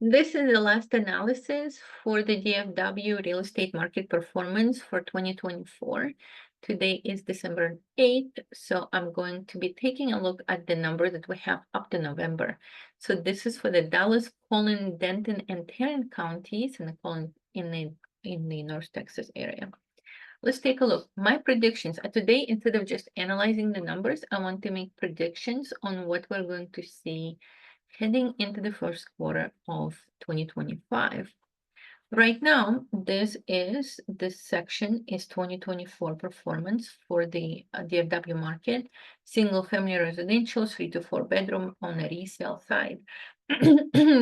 This is the last analysis for the DFW real estate market performance for 2024. Today is December 8th, so I'm going to be taking a look at the number that we have up to November. So this is for the Dallas, Collin, Denton, and Tarrant counties in the North Texas area. Let's take a look. My predictions today, instead of just analyzing the numbers, I want to make predictions on what we're going to see heading into the first quarter of 2025. Right now, this section is 2024 performance for the DFW market, single family residential, 3 to 4 bedroom on a resale side.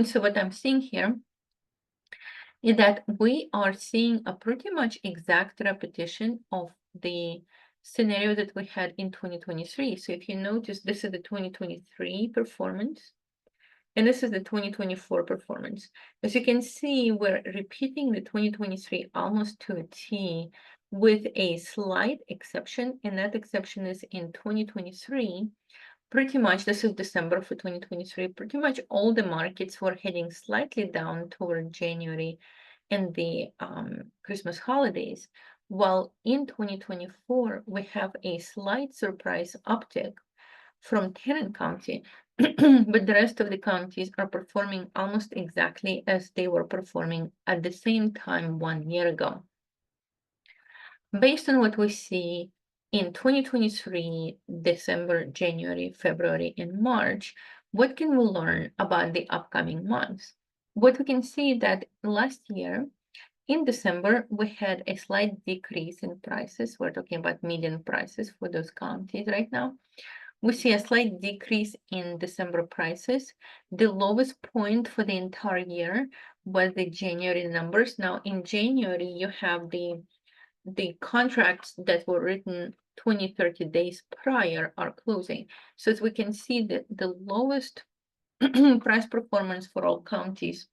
So what I'm seeing here is that we are seeing a pretty much exact repetition of the scenario that we had in 2023. So if you notice, this is the 2023 performance, and this is the 2024 performance. As you can see, we're repeating the 2023 almost to a T with a slight exception, and that exception is in 2023. Pretty much, this is December for 2023, pretty much all the markets were heading slightly down toward January and the Christmas holidays, while in 2024, we have a slight surprise uptick from Tarrant County, but the rest of the counties are performing almost exactly as they were performing at the same time 1 year ago. Based on what we see in 2023, December, January, February, and March, what can we learn about the upcoming months? What we can see that last year, in December, we had a slight decrease in prices. We're talking about median prices for those counties right now. We see a slight decrease in December prices. The lowest point for the entire year was the January numbers. Now, in January, you have the contracts that were written 20, 30 days prior are closing. So as we can see, that the lowest price performance for all counties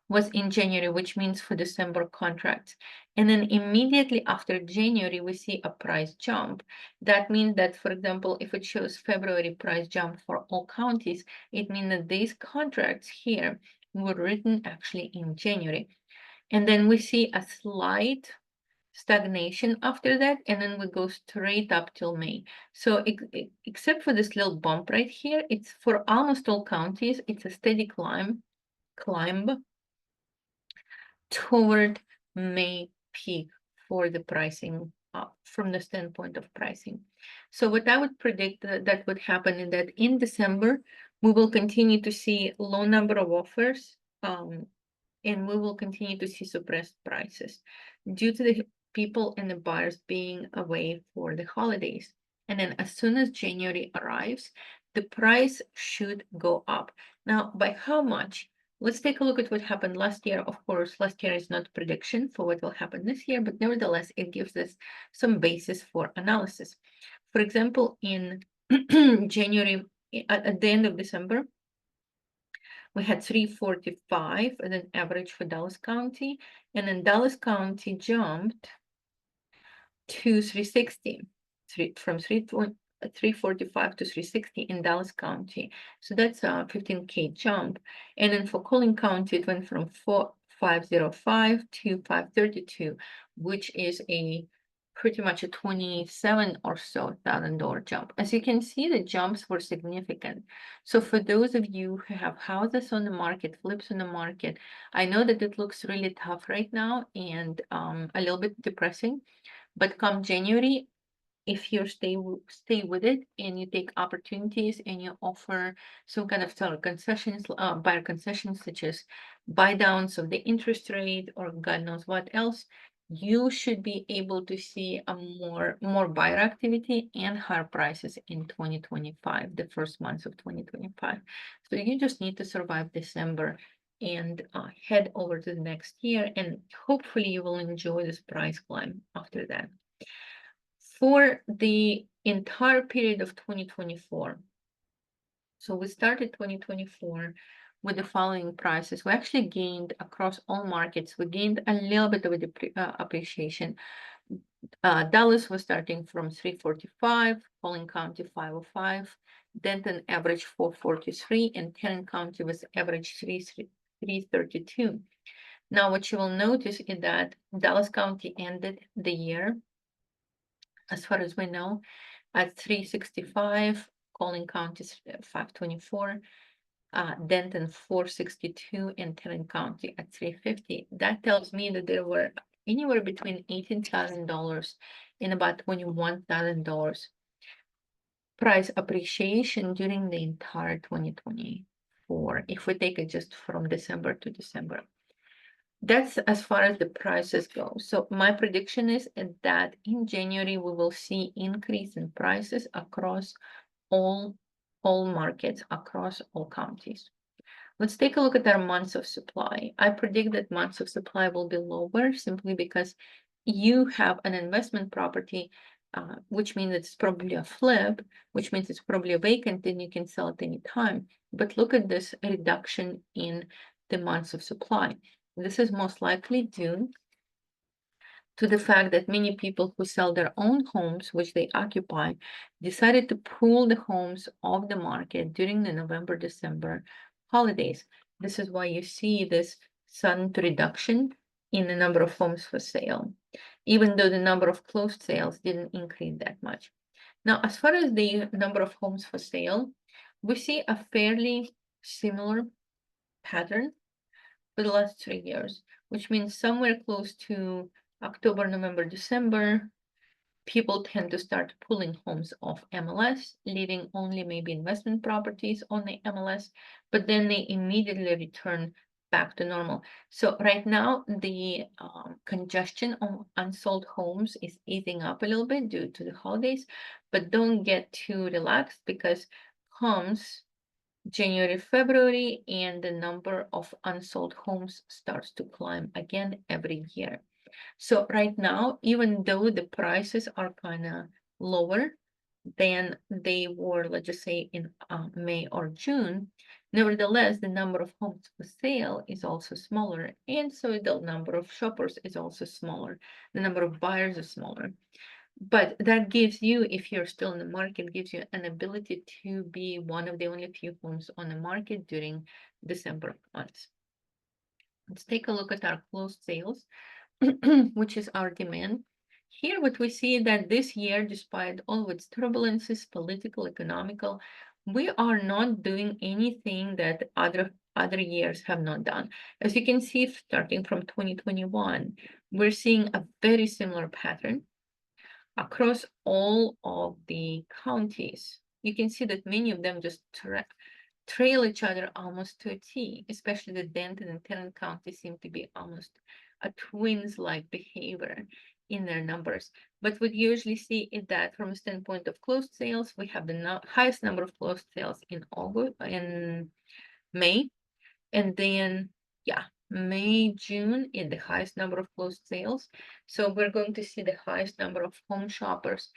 was in January, which means for December contracts. And then immediately after January, we see a price jump. That means that, for example, if it shows February price jump for all counties, it means that these contracts here were written actually in January. And then we see a slight stagnation after that, and then we go straight up till May. So except for this little bump right here, it's for almost all counties, it's a steady climb toward May peak for the pricing from the standpoint of pricing. So what I would predict that would happen is that in December, we will continue to see low number of offers, and we will continue to see suppressed prices due to the people and the buyers being away for the holidays. And then as soon as January arrives, the price should go up. Now, by how much? Let's take a look at what happened last year. Of course, last year is not prediction for what will happen this year, but nevertheless, it gives us some basis for analysis. For example, in January, at the end of December, we had 345 as an average for Dallas County, and then Dallas County jumped to 360, from 345 to 360 in Dallas County. So that's a 15K jump. And then for Collin County, it went from 505 to 532, which is a pretty much a 27 or so $1,000 jump. As you can see, the jumps were significant. So for those of you who have houses on the market, flips on the market, I know that it looks really tough right now and a little bit depressing, but come January, if you stay with it and you take opportunities and you offer some kind of seller concessions, buyer concessions, such as buy downs of the interest rate or God knows what else, you should be able to see a more buyer activity and higher prices in 2025, the first months of 2025. So you just need to survive December and head over to the next year, and hopefully you will enjoy this price climb after that. For the entire period of 2024, so we started 2024 with the following prices. We actually gained across all markets. We gained a little bit of appreciation. Dallas was starting from 345, Collin County 505, Denton average 443, and Tarrant County was average 332. Now, what you will notice is that Dallas County ended the year, as far as we know, at 365, Collin County 524, Denton 462, and Tarrant County at 350. That tells me that there were anywhere between $18,000 and about $21,000 price appreciation during the entire 2024, if we take it just from December to December. That's as far as the prices go. So my prediction is that in January, we will see increase in prices across all markets, across all counties. Let's take a look at our months of supply. I predict that months of supply will be lower simply because you have an investment property, which means it's probably a flip, which means it's probably a vacant and you can sell at any time. But look at this reduction in the months of supply. This is most likely due to the fact that many people who sell their own homes, which they occupy, decided to pull the homes off the market during the November, December holidays. This is why you see this sudden reduction in the number of homes for sale, even though the number of closed sales didn't increase that much. Now, as far as the number of homes for sale, we see a fairly similar pattern for the last 3 years, which means somewhere close to October, November, December, people tend to start pulling homes off MLS, leaving only maybe investment properties on the MLS, but then they immediately return back to normal. So right now, the congestion on unsold homes is easing up a little bit due to the holidays, but don't get too relaxed because comes January, February, and the number of unsold homes starts to climb again every year. So right now, even though the prices are kind of lower than they were, let's just say in May or June, nevertheless, the number of homes for sale is also smaller. And so the number of shoppers is also smaller. The number of buyers is smaller. But that gives you, if you're still in the market, gives you an ability to be one of the only few homes on the market during December months. Let's take a look at our closed sales, which is our demand. Here, what we see that this year, despite all its turbulences, political, economical, we are not doing anything that other years have not done. As you can see, starting from 2021, we're seeing a very similar pattern across all of the counties. You can see that many of them just trail each other almost to a T, especially the Denton and Tarrant County seem to be almost a twins-like behavior in their numbers. But what you usually see is that from a standpoint of closed sales, we have the highest number of closed sales in May, and then May, June is the highest number of closed sales. So we're going to see the highest number of home shoppers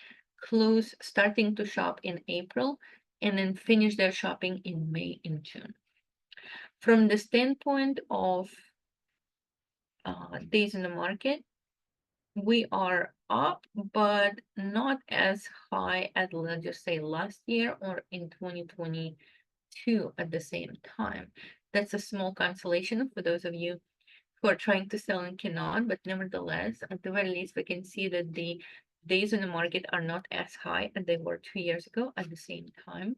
starting to shop in April and then finish their shopping in May and June. From the standpoint of days in the market, we are up, but not as high as, let's just say, last year or in 2022 at the same time. That's a small consolation for those of you who are trying to sell and cannot, but nevertheless, at the very least, we can see that the days in the market are not as high as they were 2 years ago at the same time,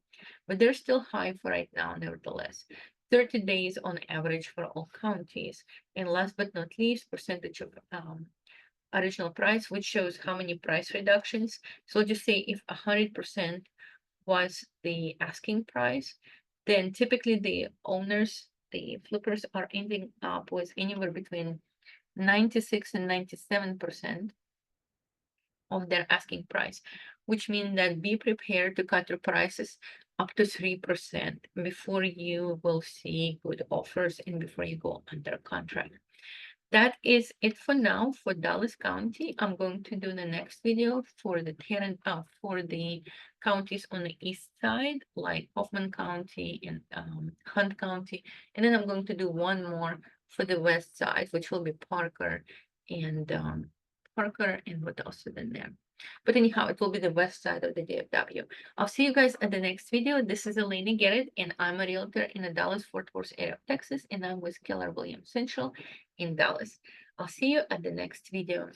but they're still high for right now, nevertheless. 30 days on average for all counties. And last but not least, percentage of original price, which shows how many price reductions. So just say if 100% was the asking price, then typically the owners, the flippers, are ending up with anywhere between 96 and 97% of their asking price, which means that be prepared to cut your prices up to 3% before you will see good offers and before you go under contract. That is it for now for Dallas County. I'm going to do the next video for the counties on the east side, like Hoffman County and Hunt County. And then I'm going to do one more for the west side, which will be Parker and what else is in there? But anyhow, it will be the west side of the DFW. I'll see you guys at the next video. This is Elena Garrett, and I'm a realtor in the Dallas-Fort Worth area of Texas, and I'm with Keller Williams Central in Dallas. I'll see you at the next video.